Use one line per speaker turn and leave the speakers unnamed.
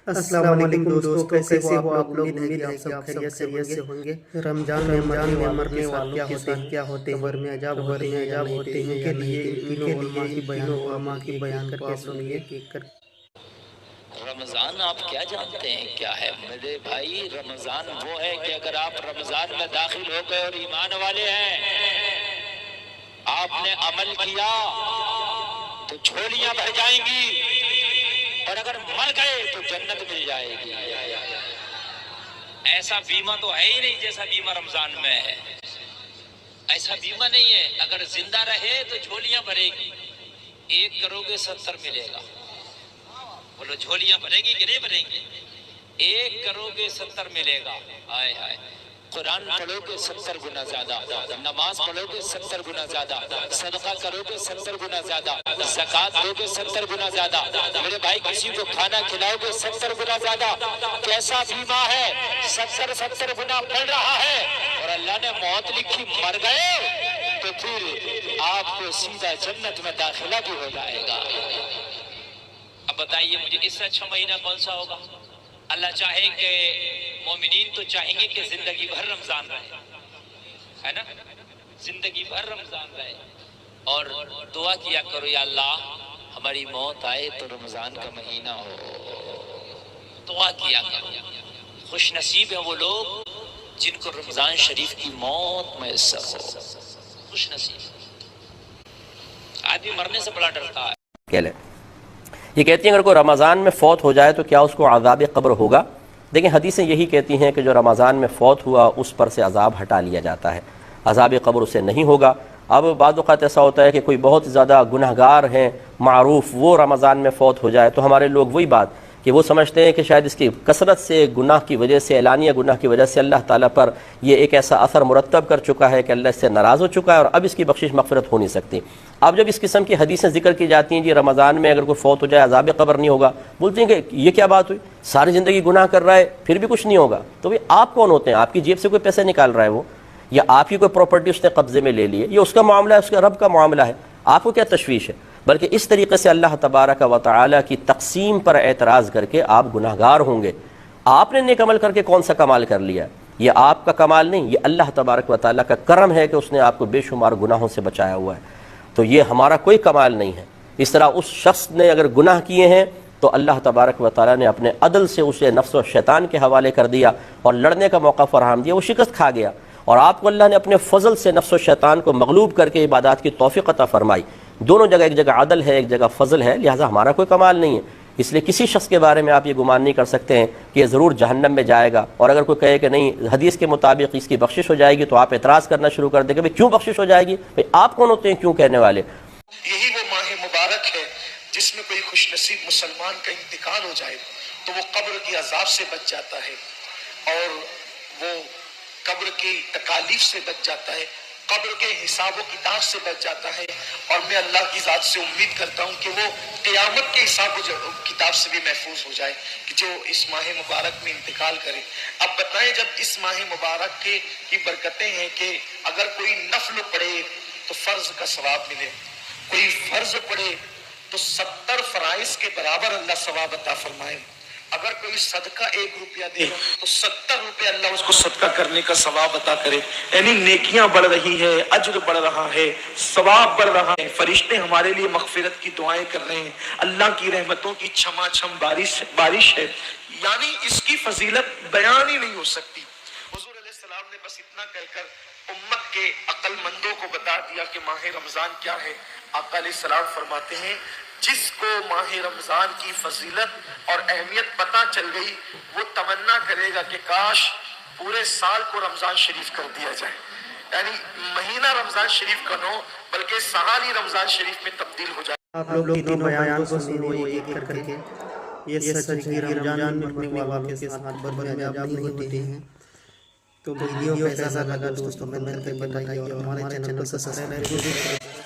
السلام علیکم دوستو، کیسے ہو آپ لوگ؟ امید ہے کہ آپ سب خیریت سے ہوں گے۔ رمضان میں مرنے والوں کے ساتھ کیا ہوتے ہیں، قبر میں عذاب ہوتے ہیں یا نہیں، ان کے لیے تینوں علماء کی بیان کے سنیے کہ
رمضان آپ کیا جانتے ہیں کیا ہے میرے بھائی؟ رمضان وہ ہے کہ اگر آپ رمضان میں داخل ہو گئے اور ایمان والے ہیں، آپ نے عمل کیا تو جھولیاں بھر جائیں گی، اور اگر مر گئے تو جنت مل جائے گی۔ ایسا بیمہ تو ہے ہی نہیں جیسا بیمہ رمضان میں ہے۔ ایسا بیمہ نہیں ہے، اگر زندہ رہے تو جھولیاں بھرے گی، 1 کرو گے 70 ملے گا۔ بولو جھولیاں بھرے گی کہ نہیں بھریں گی؟ 1 کرو گے 70 ملے گا۔ آئے ہائے، قرآن پڑھو گے 70 گنا زیادہ، نماز پڑھو گے 70 گنا زیادہ، صدقہ کرو گے 70 گنا زیادہ، زکوٰۃ دو گے 70 گنا زیادہ، میرے بھائی کسی کو کھانا کھلاؤ گے 70 گنا زیادہ۔ کیسا بیمہ ہے؟ 70 گنا بڑھ رہا ہے، اور اللہ نے موت لکھی، مر گئے تو پھر آپ کو سیدھا جنت میں داخلہ بھی ہو جائے گا۔ اب بتائیے مجھے اس سے اچھا مہینہ کون سا ہوگا؟ اللہ چاہے کہ مومنین تو چاہیں گے کہ زندگی بھر رمضان رہے، ہے نا؟ زندگی بھر رمضان رہے، اور دعا کیا کرو یا اللہ ہماری موت آئے تو رمضان کا مہینہ ہو۔ دعا کیا کرو۔ خوش نصیب ہیں وہ لوگ جن کو رمضان شریف کی موت میسر ہو، خوش نصیب۔ آدمی مرنے سے بڑا ڈرتا ہے۔
یہ کہتی ہیں اگر کوئی رمضان میں فوت ہو جائے تو کیا اس کو عذاب قبر ہوگا؟ دیکھیں حدیثیں یہی کہتی ہیں کہ جو رمضان میں فوت ہوا اس پر سے عذاب ہٹا لیا جاتا ہے، عذاب قبر اسے نہیں ہوگا۔ اب بعض اوقات ایسا ہوتا ہے کہ کوئی بہت زیادہ گنہگار ہیں معروف، وہ رمضان میں فوت ہو جائے تو ہمارے لوگ وہی بات کہ وہ سمجھتے ہیں کہ شاید اس کی کثرت سے گناہ کی وجہ سے، اعلانیہ گناہ کی وجہ سے اللہ تعالیٰ پر یہ ایک ایسا اثر مرتب کر چکا ہے کہ اللہ اس سے ناراض ہو چکا ہے اور اب اس کی بخشش مغفرت ہو نہیں سکتی۔ اب جب اس قسم کی حدیثیں ذکر کی جاتی ہیں جی رمضان میں اگر کوئی فوت ہو جائے عذاب قبر نہیں ہوگا، بولتے ہیں کہ یہ کیا بات ہوئی، ساری زندگی گناہ کر رہا ہے پھر بھی کچھ نہیں ہوگا، تو بھئی آپ کون ہوتے ہیں؟ آپ کی جیب سے کوئی پیسے نکال رہا ہے وہ، یا آپ کی کوئی پراپرٹی اس نے قبضے میں لے لی ہے، یہ اس کا معاملہ ہے، اس کا رب کا معاملہ ہے، آپ کو کیا تشویش ہے؟ بلکہ اس طریقے سے اللہ تبارک و تعالیٰ کی تقسیم پر اعتراض کر کے آپ گناہگار ہوں گے۔ آپ نے نیک عمل کر کے کون سا کمال کر لیا؟ یہ آپ کا کمال نہیں، یہ اللہ تبارک و تعالیٰ کا کرم ہے کہ اس نے آپ کو بے شمار گناہوں سے بچایا ہوا ہے، تو یہ ہمارا کوئی کمال نہیں ہے۔ اس طرح اس شخص نے اگر گناہ کیے ہیں تو اللہ تبارک و تعالیٰ نے اپنے عدل سے اسے نفس و شیطان کے حوالے کر دیا اور لڑنے کا موقع فراہم دیا، وہ شکست کھا گیا، اور آپ کو اللہ نے اپنے فضل سے نفس و شیطان کو مغلوب کر کے عبادات کی توفیق عطا فرمائی۔ دونوں جگہ، ایک جگہ عدل ہے ایک جگہ فضل ہے، لہٰذا ہمارا کوئی کمال نہیں ہے۔ اس لیے کسی شخص کے بارے میں آپ یہ گمان نہیں کر سکتے ہیں کہ یہ ضرور جہنم میں جائے گا، اور اگر کوئی کہے کہ نہیں حدیث کے مطابق اس کی بخشش ہو جائے گی تو آپ اعتراض کرنا شروع کر دیں کہ بھئی کیوں بخشش ہو جائے گی؟ بھئی آپ کون ہوتے ہیں کیوں کہنے والے؟
یہی وہ ماہ مبارک ہے جس میں کوئی خوش نصیب مسلمان کا انتقال ہو جائے تو وہ قبر کی عذاب سے بچ جاتا ہے، اور وہ قبر کی تکالیف سے بچ جاتا ہے، قبر کے حساب و کتاب سے بچ جاتا ہے، اور میں اللہ کی ذات سے امید کرتا ہوں کہ وہ قیامت کے حساب و کتاب سے بھی محفوظ ہو جائے کہ جو اس ماہ مبارک میں انتقال کرے۔ اب بتائیں جب اس ماہ مبارک کی برکتیں ہیں کہ اگر کوئی نفل پڑھے تو فرض کا ثواب ملے، کوئی فرض پڑھے تو 70 فرائض کے برابر اللہ ثواب عطا فرمائے، اگر کوئی صدقہ 1 روپیہ دے تو 70 روپے اللہ اس کو صدقہ کرنے کا ثواب عطا کرے، یعنی نیکیاں بڑھ رہی ہے، اجر بڑھ رہا ہے، ثواب بڑھ رہا ہے، فرشتے ہمارے لیے مغفرت کی دعائیں کر رہے ہیں، اللہ کی رحمتوں کی چھما چھم بارش ہے، یعنی اس کی فضیلت بیان ہی نہیں ہو سکتی۔ حضور علیہ السلام نے بس اتنا کہہ کر امت کے عقل مندوں کو بتا دیا کہ ماہ رمضان کیا ہے۔ آقا علیہ السلام فرماتے ہیں جس کو ماہ رمضان کی فضیلت اور اہمیت پتہ چل گئی وہ تمنا کرے گا کہ کاش پورے سال کو رمضان شریف کر دیا جائے، یعنی مہینہ رمضان شریف کا نہ ہو بلکہ سال ہی رمضان شریف میں تبدیل ہو جائے۔
آپ لوگ تینوں بیان کو سنیے ایک کر کے۔ یہ سچ ہے کہ رمضان میں مرنے والوں کے ساتھ قبر میں عذاب نہیں ہوتے ہیں۔ تو ویڈیو کیسا لگا دوستوں، کمنٹ کر کے بتائیے، اور ہمارے چینل کو سبسکرائب ضرور کریں۔